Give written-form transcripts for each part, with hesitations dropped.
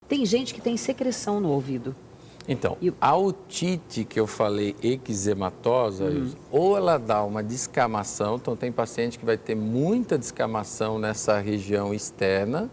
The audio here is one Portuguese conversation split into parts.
Tem gente que tem secreção no ouvido. Então, a otite que eu falei, eczematosa, ou ela dá uma descamação, então tem paciente que vai ter muita descamação nessa região externa,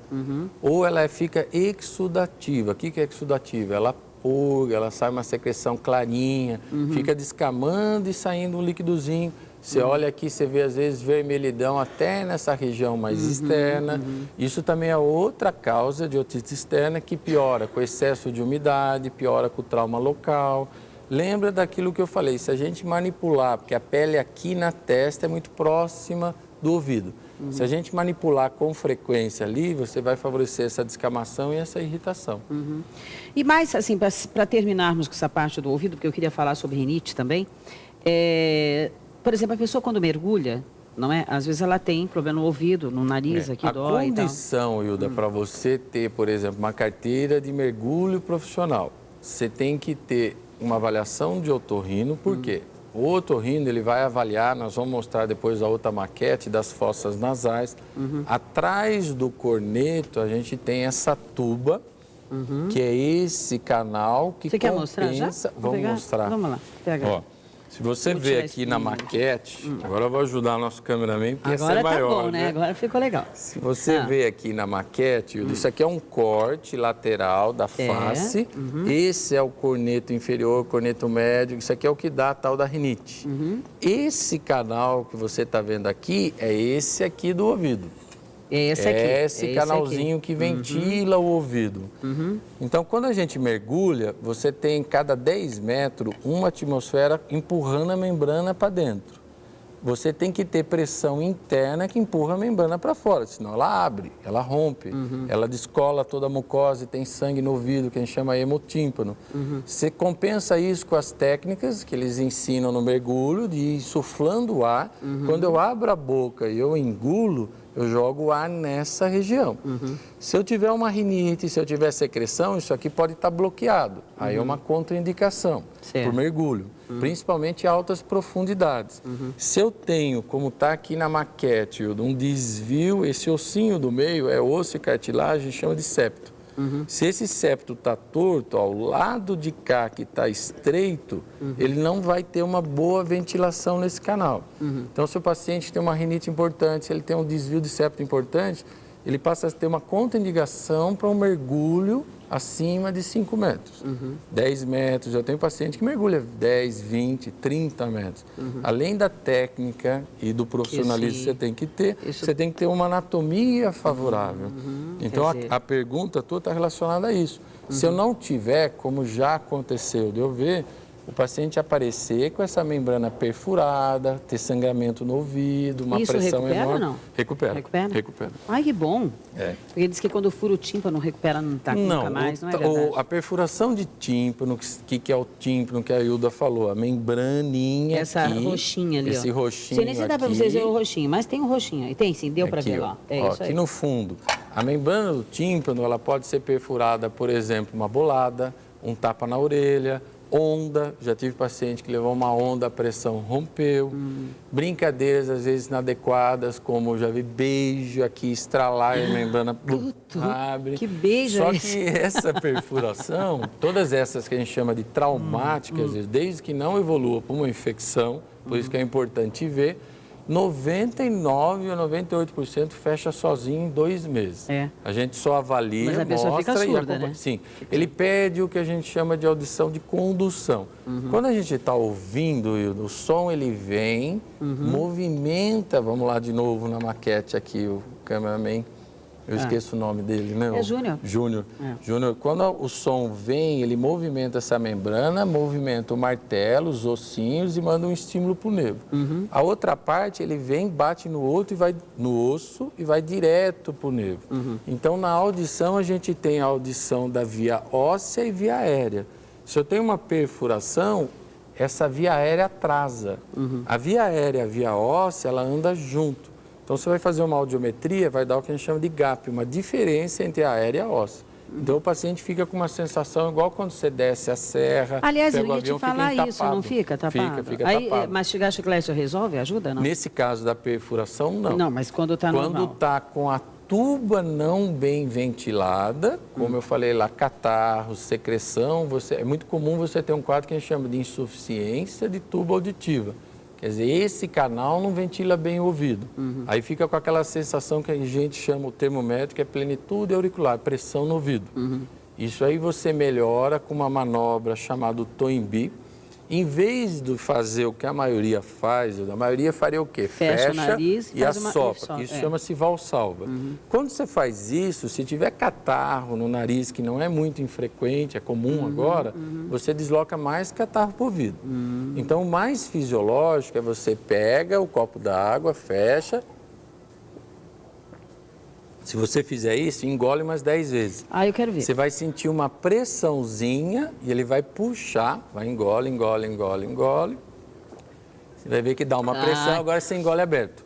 ou ela fica exudativa. O que é exudativa? Ela purga, ela sai uma secreção clarinha, fica descamando e saindo um líquidozinho. Você olha aqui, você vê às vezes vermelhidão até nessa região mais externa. Isso também é outra causa de otite externa que piora com excesso de umidade, piora com o trauma local. Lembra daquilo que eu falei, se a gente manipular, porque a pele aqui na testa é muito próxima do ouvido. Se a gente manipular com frequência ali, você vai favorecer essa descamação e essa irritação. E mais, assim, para terminarmos com essa parte do ouvido, porque eu queria falar sobre rinite também, por exemplo, a pessoa quando mergulha, não é? Às vezes ela tem problema no ouvido, no nariz, aqui dói e tal. A condição, Hilda, para você ter, por exemplo, uma carteira de mergulho profissional, você tem que ter uma avaliação de otorrino, por quê? O otorrino, ele vai avaliar, nós vamos mostrar depois a outra maquete das fossas nasais. Atrás do corneto, a gente tem essa tuba, que é esse canal que Você quer mostrar já? Vamos mostrar. Vamos lá, pega. Ó, se você vê aqui na maquete, agora eu vou ajudar o nosso cameraman, porque essa é maior, Agora tá bom, né? Agora ficou legal. Se você vê aqui na maquete, isso aqui é um corte lateral da face. Esse é o corneto inferior, corneto médio. Isso aqui é o que dá a tal da rinite. Esse canal que você está vendo aqui é esse aqui do ouvido. Esse aqui. É esse canalzinho que ventila o ouvido. Então, quando a gente mergulha, você tem cada 10 metros uma atmosfera empurrando a membrana para dentro. Você tem que ter pressão interna que empurra a membrana para fora, senão ela abre, ela rompe, ela descola toda a mucosa e tem sangue no ouvido, que a gente chama hemotímpano. Você compensa isso com as técnicas que eles ensinam no mergulho, de ir suflando o ar. Quando eu abro a boca e eu engulo, eu jogo o ar nessa região. Se eu tiver uma rinite, se eu tiver secreção, isso aqui pode estar bloqueado. Aí é uma contraindicação por mergulho, principalmente em altas profundidades. Se eu tenho, como está aqui na maquete, um desvio, esse ossinho do meio é osso e cartilagem, chama de septo. Se esse septo está torto, ao lado de cá que está estreito, ele não vai ter uma boa ventilação nesse canal. Então, se o paciente tem uma rinite importante, se ele tem um desvio de septo importante, ele passa a ter uma contraindicação para um mergulho acima de 5 metros. 10 metros, eu tenho paciente que mergulha 10, 20, 30 metros. Além da técnica e do profissionalismo que você tem que ter, você tem que ter uma anatomia favorável. Então, a pergunta toda está relacionada a isso. Se eu não tiver, como já aconteceu de eu ver, o paciente aparecer com essa membrana perfurada, ter sangramento no ouvido, uma pressão enorme. Isso recupera ou não? Recupera. Ai, que bom. Porque diz que quando fura o tímpano, recupera, não está nunca mais, não é verdade? A perfuração de tímpano, que é o tímpano que a Hilda falou, a membraninha essa aqui, roxinha ali, esse roxinho aqui. Nem se dá para vocês verem o roxinho, mas tem um roxinho aí. Tem sim, deu para ver lá. É isso aí. Aqui no fundo, a membrana do tímpano, ela pode ser perfurada, por exemplo, uma bolada, um tapa na orelha, onda, já tive paciente que levou uma onda, a pressão rompeu, brincadeiras às vezes inadequadas, como já vi beijo aqui, estralar e a membrana abre. Que beijo Só é que essa perfuração, todas essas que a gente chama de traumáticas, desde que não evolua para uma infecção, por isso que é importante ver, 99% ou 98% fecha sozinho em 2 meses. A gente só avalia, mas a pessoa mostra fica surda, e acompanha. né? Sim, ele perde o que a gente chama de audição de condução. Quando a gente está ouvindo, o som ele vem, movimenta, vamos lá de novo na maquete aqui, o cameraman, eu esqueço o nome dele, né? É Júnior. Júnior, quando o som vem, ele movimenta essa membrana, movimenta o martelo, os ossinhos e manda um estímulo para o nervo. A outra parte, ele vem, bate no outro e vai no osso e vai direto para o nervo. Então, na audição, a gente tem a audição da via óssea e via aérea. Se eu tenho uma perfuração, essa via aérea atrasa. A via aérea e a via óssea, ela anda junto. Então, você vai fazer uma audiometria, vai dar o que a gente chama de gap, uma diferença entre a aérea e a óssea. Então, o paciente fica com uma sensação igual quando você desce a serra, aliás, pega eu ia o avião, te falar fica isso, não fica tapado? Fica aí, tapado. Mastigar chiclete resolve, ajuda, não? Nesse caso da perfuração, não. Não, mas quando está normal. Quando está com a tuba não bem ventilada, como eu falei lá, catarro, secreção, é muito comum você ter um quadro que a gente chama de insuficiência de tuba auditiva. Quer dizer, esse canal não ventila bem o ouvido. Aí fica com aquela sensação que a gente chama, o termo médico é plenitude auricular, pressão no ouvido. Isso aí você melhora com uma manobra chamada Toynbee. Em vez de fazer o que a maioria faz, a maioria faria o quê? Fecha o nariz e assopra. Isso chama-se valsalva. Quando você faz isso, se tiver catarro no nariz, que não é muito infrequente, é comum agora, você desloca mais catarro para o ouvido. Então, o mais fisiológico é você pega o copo d'água, fecha. Se você fizer isso, engole umas 10 vezes. Eu quero ver. Você vai sentir uma pressãozinha e ele vai puxar, vai engole. Você vai ver que dá uma pressão, agora você engole aberto.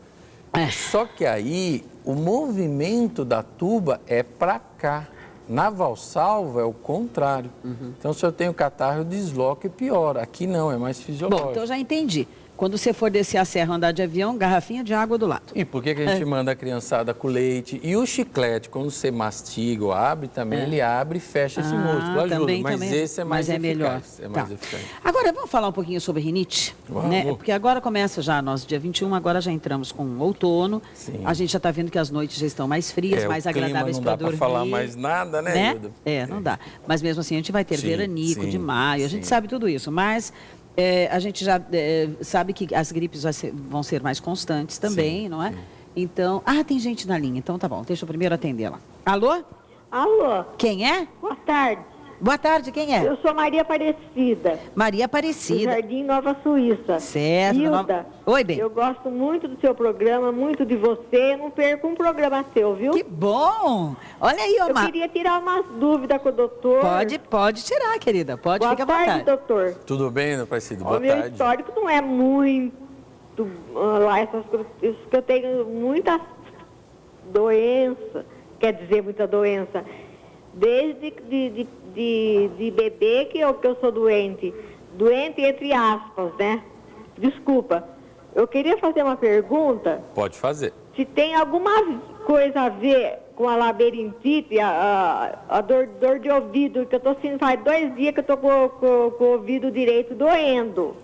Só que aí, o movimento da tuba é para cá. Na valsalva é o contrário. Então, se eu tenho catarro, eu desloco e piora. Aqui não, é mais fisiológico. Bom, então eu já entendi. Quando você for descer a serra, andar de avião, garrafinha de água do lado. E por que a gente manda a criançada com leite? E o chiclete, quando você mastiga ou abre também, ele abre e fecha esse músculo, ajuda. Mas esse é mais eficaz. Melhor. Mais eficaz. Agora, vamos falar um pouquinho sobre rinite? Né? Porque agora começa já, nosso dia 21, agora já entramos com o outono. Sim. A gente já está vendo que as noites já estão mais frias, mais agradáveis para dormir. Não dá para falar mais nada, né, Hilda? Não dá. Mas mesmo assim, a gente vai ter veranico de maio, a gente sabe tudo isso. Mas a gente já sabe que as gripes vão ser mais constantes também, não é? Então, tem gente na linha, então tá bom, deixa eu primeiro atendê-la. Alô? Alô? Quem é? Boa tarde. Boa tarde, quem é? Eu sou Maria Aparecida. Maria Do Aparecida. Jardim Nova Suíça. Certo. Hilda, Oi, bem. eu gosto muito do seu programa, muito de você. Não perco um programa seu, viu? Que bom! Olha aí, Eu Omar. queria tirar umas dúvidas com o doutor. Pode tirar, querida. Pode, ficar à Boa vontade. tarde, doutor. Tudo bem, Aparecido? Boa O meu tarde. histórico não é muito lá, essas coisas que eu tenho muita doença, quer dizer, muita doença. Desde de bebê que eu sou doente. Doente entre aspas, né? Desculpa. Eu queria fazer uma pergunta. Pode fazer. Se tem alguma coisa a ver com a labirintite, a dor de ouvido, que eu estou sentindo faz 2 dias que eu estou com o ouvido direito doendo.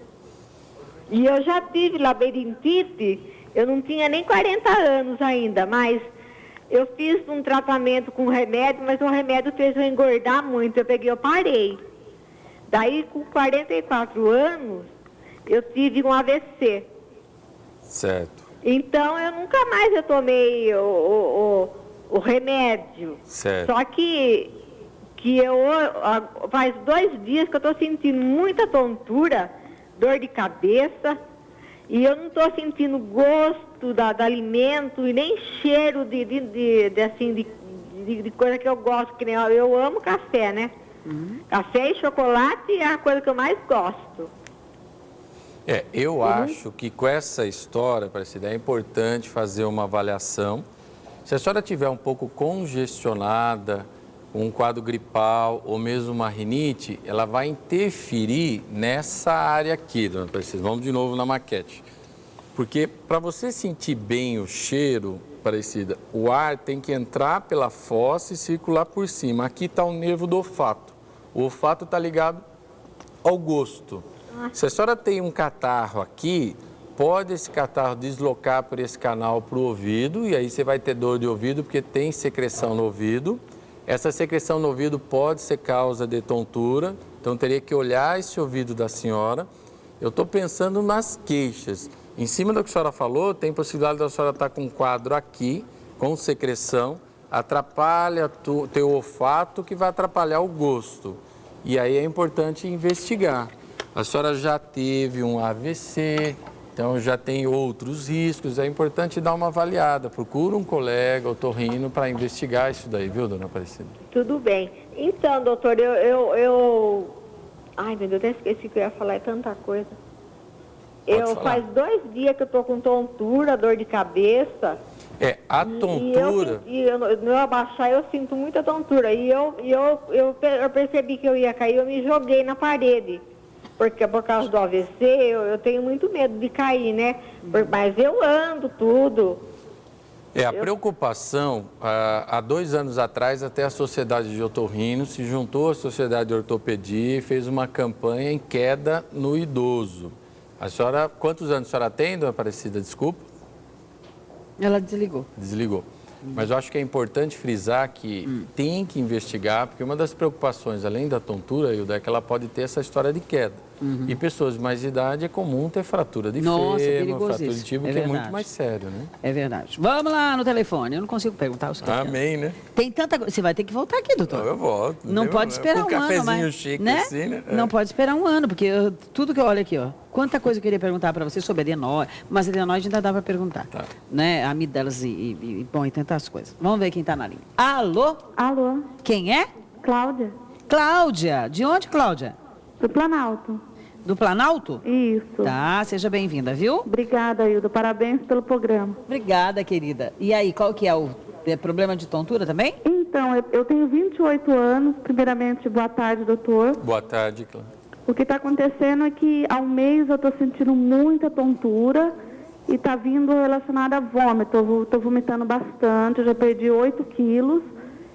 E eu já tive labirintite, eu não tinha nem 40 anos ainda, mas eu fiz um tratamento com remédio, mas o remédio fez eu engordar muito, eu parei. Daí, com 44 anos, eu tive um AVC. Certo. Então, eu nunca mais tomei o remédio. Certo. Só que faz 2 dias que eu estou sentindo muita tontura, dor de cabeça, e eu não estou sentindo gosto do alimento e nem cheiro de coisa que eu gosto, que nem eu amo café, né? Café e chocolate é a coisa que eu mais gosto. Eu acho que com essa história, Aparecida, é importante fazer uma avaliação. Se a senhora estiver um pouco congestionada, com um quadro gripal ou mesmo uma rinite, ela vai interferir nessa área aqui, dona Aparecida. Vamos de novo na maquete. Porque para você sentir bem o cheiro, Aparecida, o ar tem que entrar pela fossa e circular por cima. Aqui está o nervo do olfato. O olfato está ligado ao gosto. Se a senhora tem um catarro aqui, pode esse catarro deslocar por esse canal para o ouvido e aí você vai ter dor de ouvido porque tem secreção no ouvido. Essa secreção no ouvido pode ser causa de tontura, então teria que olhar esse ouvido da senhora. Eu estou pensando nas queixas. Em cima do que a senhora falou, tem possibilidade da senhora estar com um quadro aqui, com secreção, atrapalha o teu olfato, que vai atrapalhar o gosto. E aí é importante investigar. A senhora já teve um AVC, então já tem outros riscos, é importante dar uma avaliada. Procura um colega otorrino para investigar isso daí, viu, dona Aparecida? Tudo bem. Então, doutor, ai, meu Deus, até esqueci que eu ia falar, é tanta coisa. Faz 2 dias que eu tô com tontura, dor de cabeça. A tontura... E no eu abaixar, eu sinto muita tontura. E eu percebi que eu ia cair, eu me joguei na parede. Porque por causa do AVC, eu tenho muito medo de cair, né? Mas eu ando tudo. A preocupação, há 2 anos atrás, até a Sociedade de Otorrino se juntou à Sociedade de Ortopedia e fez uma campanha em queda no idoso. A senhora, quantos anos a senhora tem, dona Aparecida? Desculpa. Ela desligou. Desligou. Mas eu acho que é importante frisar que tem que investigar, porque uma das preocupações, além da tontura, Hilda, é que ela pode ter essa história de queda. E pessoas de mais idade é comum ter fratura de fêmur, fratura de tíbia, que é muito mais sério, né? É verdade. Vamos lá no telefone. Eu não consigo perguntar os que Amém, né? Tem tanta coisa. Você vai ter que voltar aqui, doutor. Eu volto. Não pode esperar um ano, mas, chique né? assim, né? Não pode esperar um ano, porque tudo que eu olho aqui, ó. Quanta coisa eu queria perguntar para você sobre adenoide, mas adenoide ainda dá para perguntar. Tá. Né? Amígdalas e tantas coisas. Vamos ver quem está na linha. Alô? Alô, Quem é? Cláudia, Cláudia. De onde, Cláudia? do Planalto. Do Planalto? Isso. Tá, seja bem-vinda, viu? Obrigada, Hilda. Parabéns pelo programa. Obrigada, querida. E aí, qual que é o problema de tontura também? Então, eu tenho 28 anos. Primeiramente, boa tarde, doutor. Boa tarde, Cláudia. O que está acontecendo é que há um mês eu estou sentindo muita tontura e está vindo relacionada a vômito. Eu estou vomitando bastante, eu já perdi 8 quilos.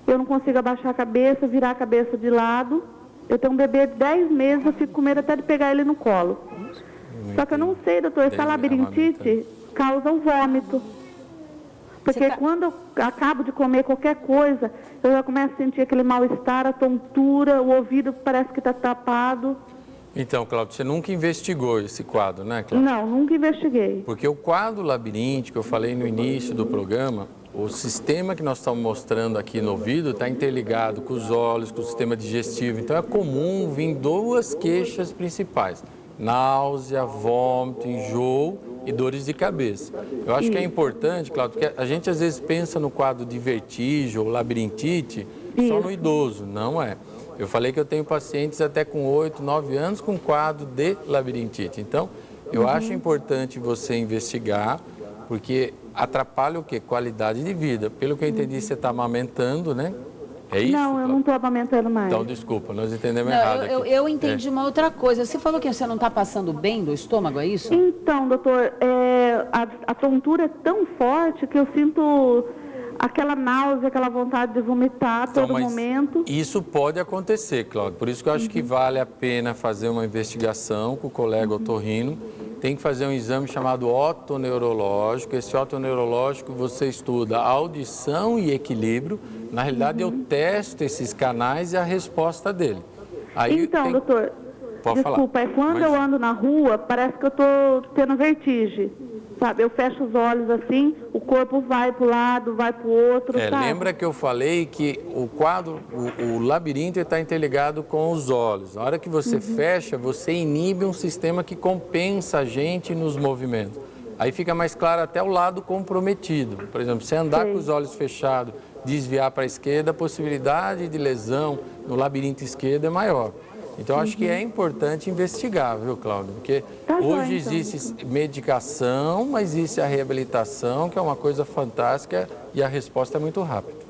Eu não consigo abaixar a cabeça, virar a cabeça de lado. Eu tenho um bebê de 10 meses, eu fico com medo até de pegar ele no colo. Só que eu não sei, doutor, essa labirintite causa o vômito. Porque quando eu acabo de comer qualquer coisa, eu já começo a sentir aquele mal-estar, a tontura, o ouvido parece que está tapado. Então, Cláudia, você nunca investigou esse quadro, né, Cláudia? Não, nunca investiguei. Porque o quadro labiríntico, eu falei no início do programa, o sistema que nós estamos mostrando aqui no ouvido está interligado com os olhos, com o sistema digestivo. Então, é comum vir 2 queixas principais: náusea, vômito, enjoo e dores de cabeça. Eu acho que é importante, Cláudio, porque a gente às vezes pensa no quadro de vertigem ou labirintite só no idoso. Não é. Eu falei que eu tenho pacientes até com 8, 9 anos com quadro de labirintite. Então, eu acho importante você investigar, porque atrapalha o quê? Qualidade de vida. Pelo que eu entendi, você está amamentando, né? É isso? Não, eu não estou amamentando mais. Então, desculpa, nós entendemos errado aqui. Eu entendi uma outra coisa. Você falou que você não está passando bem do estômago, é isso? Então, doutor, a tontura é tão forte que eu sinto aquela náusea, aquela vontade de vomitar a todo momento. Isso pode acontecer, Cláudio. Por isso que eu acho que vale a pena fazer uma investigação com o colega otorrino. Tem que fazer um exame chamado otoneurológico. Esse otoneurológico você estuda audição e equilíbrio. Na realidade, eu testo esses canais e a resposta dele. Aí então, doutor, pode desculpa, falar. quando eu ando na rua, parece que eu estou tendo vertigem. Sabe, eu fecho os olhos assim, o corpo vai para o lado, vai para o outro, sabe? Lembra que eu falei que o quadro, o labirinto está interligado com os olhos. Na hora que você fecha, você inibe um sistema que compensa a gente nos movimentos. Aí fica mais claro até o lado comprometido. Por exemplo, se andar com os olhos fechados, desviar para a esquerda, a possibilidade de lesão no labirinto esquerdo é maior. Então, acho que é importante investigar, viu, Cláudio? Porque hoje existe medicação, mas existe a reabilitação, que é uma coisa fantástica e a resposta é muito rápida.